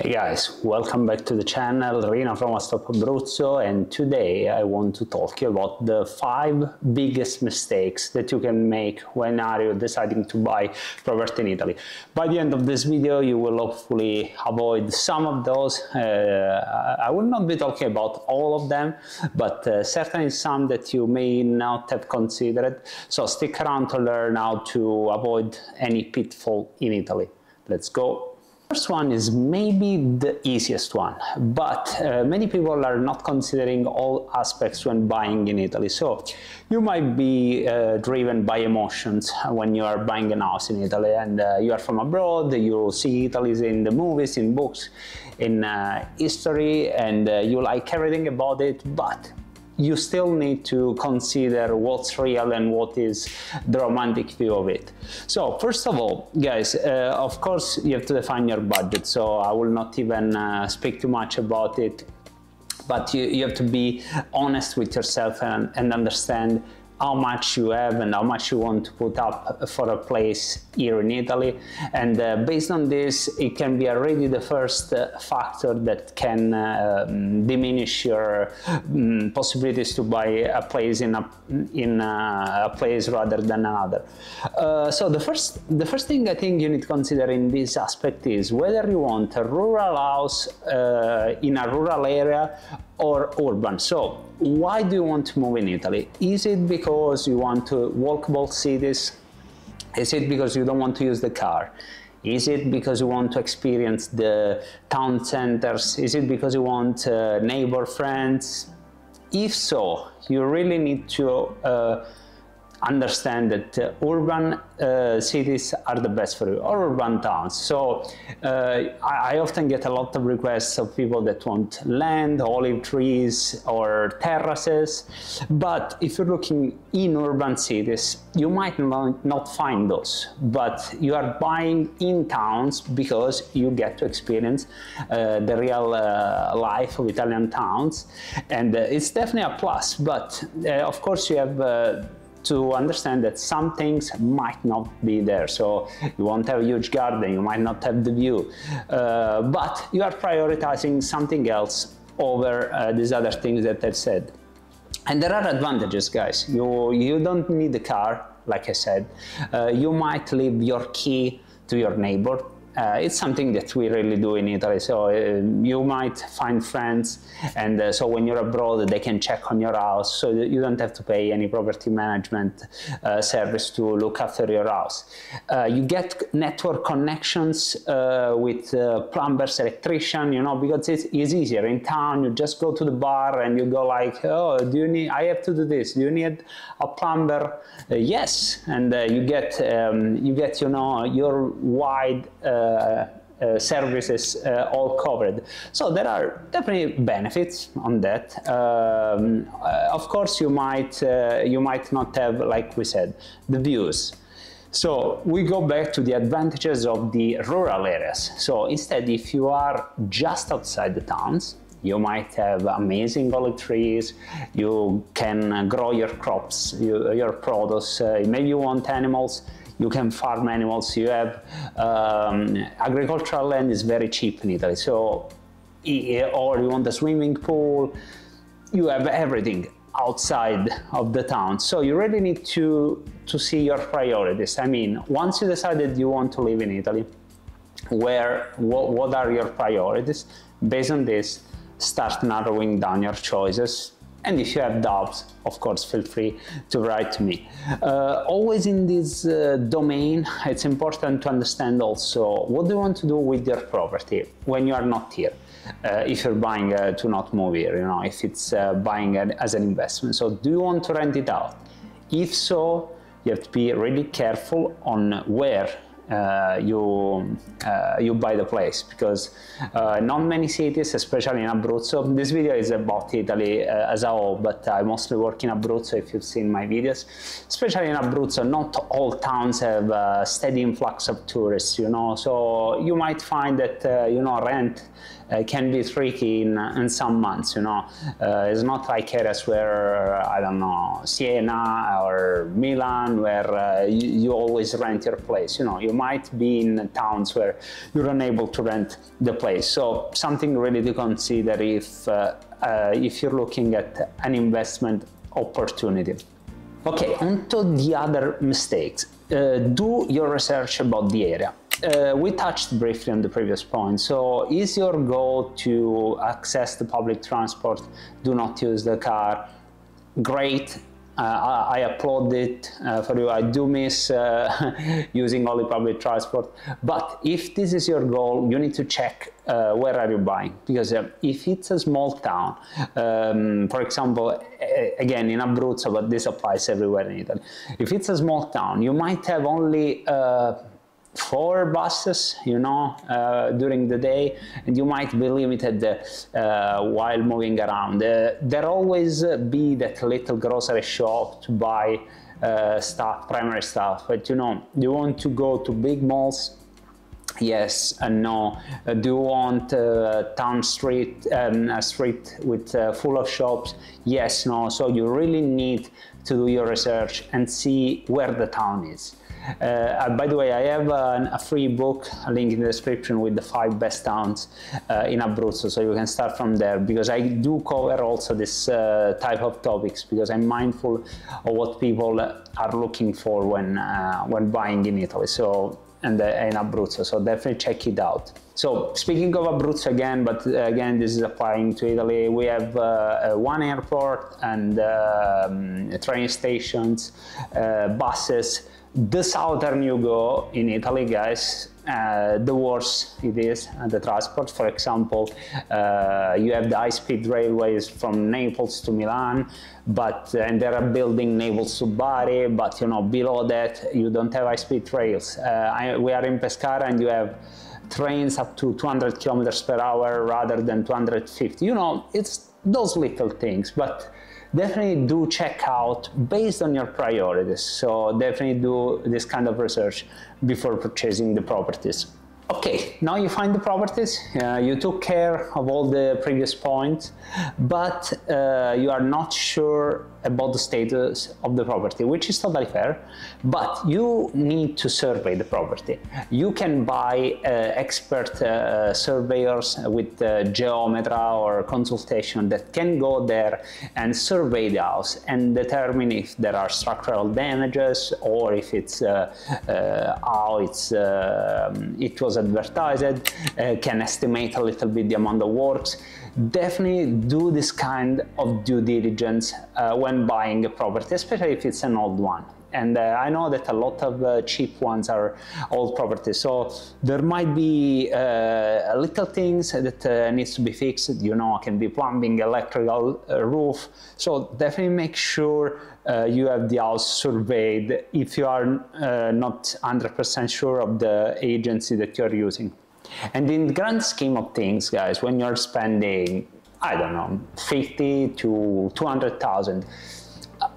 Hey guys, welcome back to the channel, Rino from OneStopAbruzzo, and today I want to talk about the 5 biggest mistakes that you can make when you're deciding to buy property in Italy. By the end of this video you will hopefully avoid some of those. I will not be talking about all of them, but certainly some that you may not have considered, so stick around to learn how to avoid any pitfall in Italy. Let's go. First one is maybe the easiest one, but many people are not considering all aspects when buying in Italy. So you might be driven by emotions when you are buying a house in Italy, and you are from abroad, you see Italy in the movies, in books, in history, and you like everything about it, but you still need to consider what's real and what is the romantic view of it. So first of all, guys, of course you have to define your budget, so I will not even speak too much about it, but you have to be honest with yourself and understand how much you have and how much you want to put up for a place here in Italy, and based on this it can be already the first factor that can diminish your possibilities to buy a place in a place rather than another. So the first thing I think you need to consider in this aspect is whether you want a rural house in a rural area or urban. So why do you want to move in Italy? Is it because you want to walkable cities? Is it because you don't want to use the car? Is it because you want to experience the town centers? Is it because you want neighbor friends? If so, you really need to understand that urban cities are the best for you, or urban towns. So I often get a lot of requests of people that want land, olive trees, or terraces, but if you're looking in urban cities, you might not find those, but you are buying in towns because you get to experience the real life of Italian towns, and it's definitely a plus, but of course you have to understand that some things might not be there. So you won't have a huge garden, you might not have the view, but you are prioritizing something else over these other things that I've said. And there are advantages, guys. You don't need a car, like I said. You might leave your key to your neighbor. It's something that we really do in Italy, so you might find friends, and so when you're abroad they can check on your house, so you don't have to pay any property management service to look after your house. You get network connections with plumbers, electrician, you know, because it's easier in town. You just go to the bar and you go like, oh, I have to do this, do you need a plumber? Yes, and you get you know, your wide services all covered. So there are definitely benefits on that. Of course you might not have, like we said, the views. So we go back to the advantages of the rural areas. So instead, if you are just outside the towns, you might have amazing olive trees, you can grow your crops, your produce, maybe you want animals, you can farm animals, you have agricultural land is very cheap in Italy, so, or you want a swimming pool, you have everything outside of the town. So you really need to see your priorities. I mean, once you decided you want to live in Italy, what are your priorities? Based on this, start narrowing down your choices. And if you have doubts, of course, feel free to write to me. Always in this domain, it's important to understand also what do you want to do with your property when you are not here. If you're buying to not move here, you know, if it's buying as an investment. So do you want to rent it out? If so, you have to be really careful on where you buy the place, because not many cities, especially in Abruzzo, this video is about Italy as a whole, but I mostly work in Abruzzo if you've seen my videos. Especially in Abruzzo, not all towns have a steady influx of tourists, you know, so you might find that you know, rent can be tricky in some months, you know. It's not like areas where, I don't know, Siena or Milan, where you always rent your place, you know. You might be in towns where you're unable to rent the place. So something really to consider if you're looking at an investment opportunity. Okay, on to the other mistakes. Do your research about the area. We touched briefly on the previous point. So is your goal to access the public transport, do not use the car? Great. I applaud it for you. I do miss using only public transport. But if this is your goal, you need to check where are you buying. Because if it's a small town, for example, again in Abruzzo, but this applies everywhere in Italy. If it's a small town, you might have only 4 buses, you know, during the day, and you might be limited while moving around. There always be that little grocery shop to buy stuff, primary stuff, but you know, do you want to go to big malls? Yes and no. Do you want town street, a street with full of shops? Yes, no. So you really need to do your research and see where the town is. By the way, I have a free book, a link in the description, with the 5 best towns in Abruzzo, so you can start from there, because I do cover also this type of topics, because I'm mindful of what people are looking for when buying in Italy, so and in Abruzzo, so definitely check it out. So speaking of Abruzzo again, but again this is applying to Italy, we have one airport and train stations, buses. The southern you go in Italy, guys, the worse it is, the transport. For example, you have the high-speed railways from Naples to Milan, and they are building Naples to Bari, but you know, below that you don't have high-speed rails. We are in Pescara, and you have trains up to 200 kilometers per hour rather than 250. You know, it's those little things, but definitely do check out based on your priorities. So definitely do this kind of research before purchasing the properties. Okay, now you find the properties, you took care of all the previous points, but you are not sure about the status of the property, which is totally fair, but you need to survey the property. You can buy expert surveyors with geometry or consultation that can go there and survey the house and determine if there are structural damages or if it's how it was advertised, can estimate a little bit the amount of works. Definitely do this kind of due diligence when buying a property, especially if it's an old one. And I know that a lot of cheap ones are old properties, so there might be little things that needs to be fixed, you know, can be plumbing, electrical, roof. So definitely make sure you have the house surveyed if you are not 100% sure of the agency that you're using. And in the grand scheme of things, guys, when you're spending, I don't know, 50 to 200,000,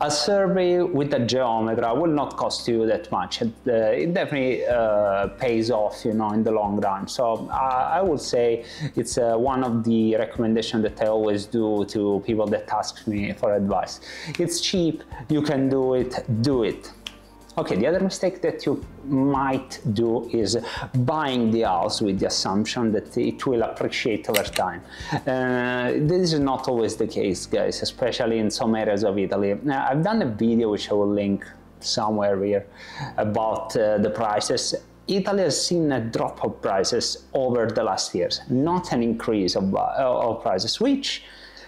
a survey with a geometry will not cost you that much. It definitely pays off, you know, in the long run. So I would say it's one of the recommendations that I always do to people that ask me for advice. It's cheap, you can do it, do it. Okay, the other mistake that you might do is buying the house with the assumption that it will appreciate over time. This is not always the case, guys, especially in some areas of Italy. I've done a video which I will link somewhere here about the prices. Italy has seen a drop of prices over the last years, not an increase of prices, which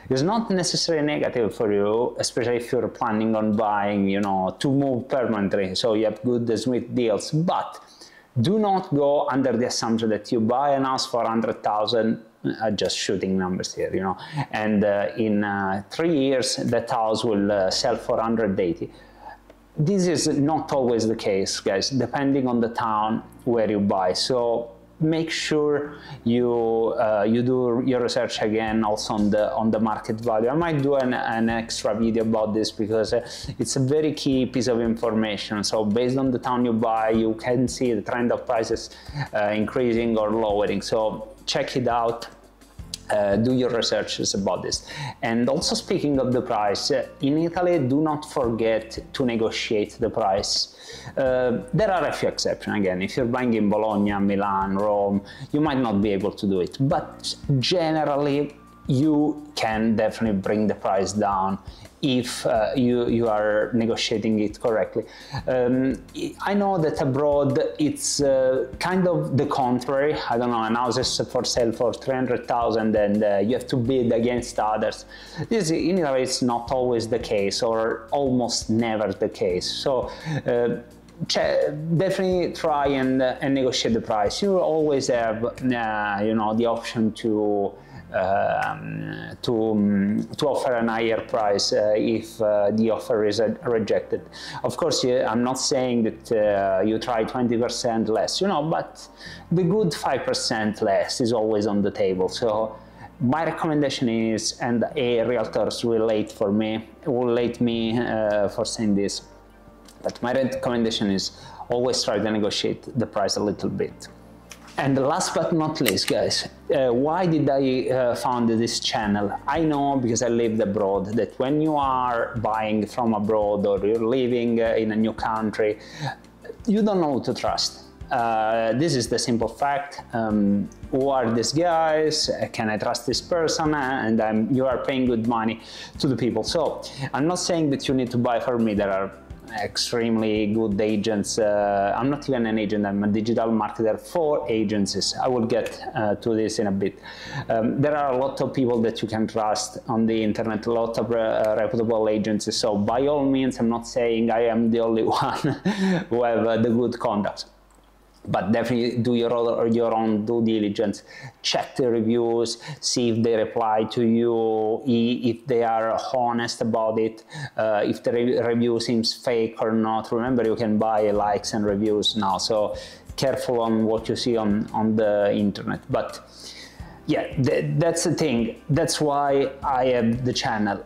is not necessarily negative for you, especially if you're planning on buying, you know, to move permanently, so you have good sweet deals. But do not go under the assumption that you buy a house for 100,000, just shooting numbers here, you know, and in 3 years that house will sell for 180. This is not always the case, guys, depending on the town where you buy. So make sure you do your research again also on the market value. I might do an extra video about this because it's a very key piece of information. So based on the town you buy, you can see the trend of prices increasing or lowering. So check it out. Do your researches about this. And also, speaking of the price, in Italy, do not forget to negotiate the price. There are a few exceptions. Again, if you're buying in Bologna, Milan, Rome, you might not be able to do it, but generally you can definitely bring the price down if you are negotiating it correctly. I know that abroad it's kind of the contrary. I don't know, an house is for sale for 300,000 and you have to bid against others. This in Italy is not always the case, or almost never the case. So definitely try and negotiate the price. You always have you know, the option to offer a higher price if the offer is rejected. Of course, I'm not saying that you try 20% less, you know, but the good 5% less is always on the table. So my recommendation is, and realtors will hate me for saying this, but my recommendation is always try to negotiate the price a little bit. And last but not least, guys, why did I found this channel? I know, because I lived abroad, that when you are buying from abroad or you're living in a new country, you don't know who to trust. This is the simple fact. Who are these guys? Can I trust this person? And you are paying good money to the people. So I'm not saying that you need to buy from me. There are extremely good agents. I'm not even an agent, I'm a digital marketer for agencies. I will get to this in a bit. There are a lot of people that you can trust on the internet, a lot of reputable agencies. So by all means, I'm not saying I am the only one who have the good contacts. But definitely do your own due diligence, check the reviews, see if they reply to you, if they are honest about it, if the review seems fake or not. Remember, you can buy likes and reviews now, so careful on what you see on the internet. But yeah, that's the thing. That's why I have the channel.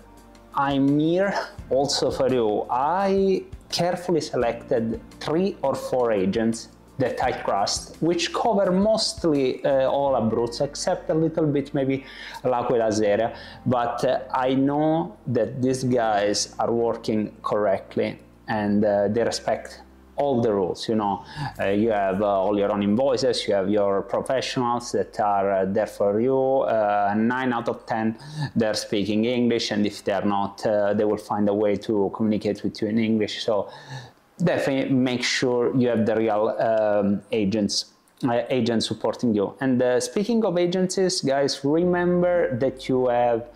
I'm here also for you. I carefully selected 3 or 4 agents that I trust, which cover mostly all Abruzzo, except a little bit maybe l'Aquila area. But I know that these guys are working correctly and they respect all the rules. You know, you have all your own invoices, you have your professionals that are there for you. 9 out of 10 they're speaking English, and if they're not, they will find a way to communicate with you in English. So definitely make sure you have the real agents supporting you. And speaking of agencies, guys, remember that you have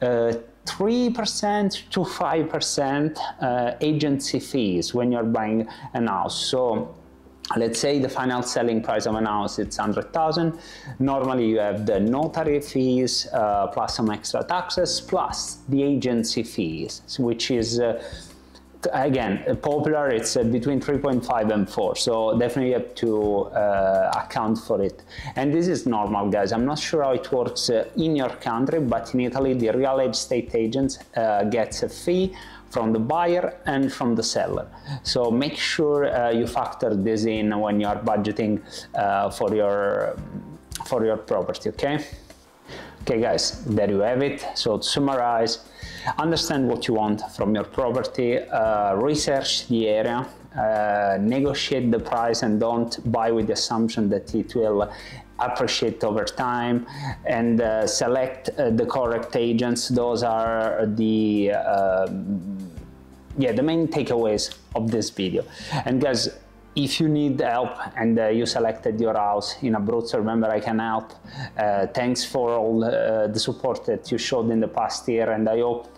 3% to 5% agency fees when you're buying a house. So let's say the final selling price of an house is 100,000. Normally you have the notary fees plus some extra taxes plus the agency fees, which is again popular. It's between 3.5 and 4, so definitely you have to account for it. And this is normal, guys. I'm not sure how it works in your country, but in Italy the real estate agent gets a fee from the buyer and from the seller. So make sure you factor this in when you are budgeting for your property. Okay guys, there you have it. So to summarize, understand what you want from your property, research the area, negotiate the price, and don't buy with the assumption that it will appreciate over time, and select the correct agents. Those are the main takeaways of this video. And guys, if you need help and you selected your house in Abruzzo, remember, I can help. Thanks for all the support that you showed in the past year, and I hope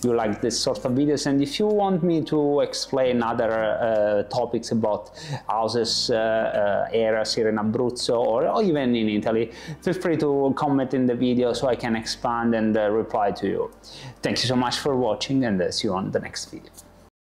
you like this sort of videos. And if you want me to explain other topics about houses, areas here in Abruzzo, or even in Italy, feel free to comment in the video so I can expand and reply to you. Thank you so much for watching, and see you on the next video.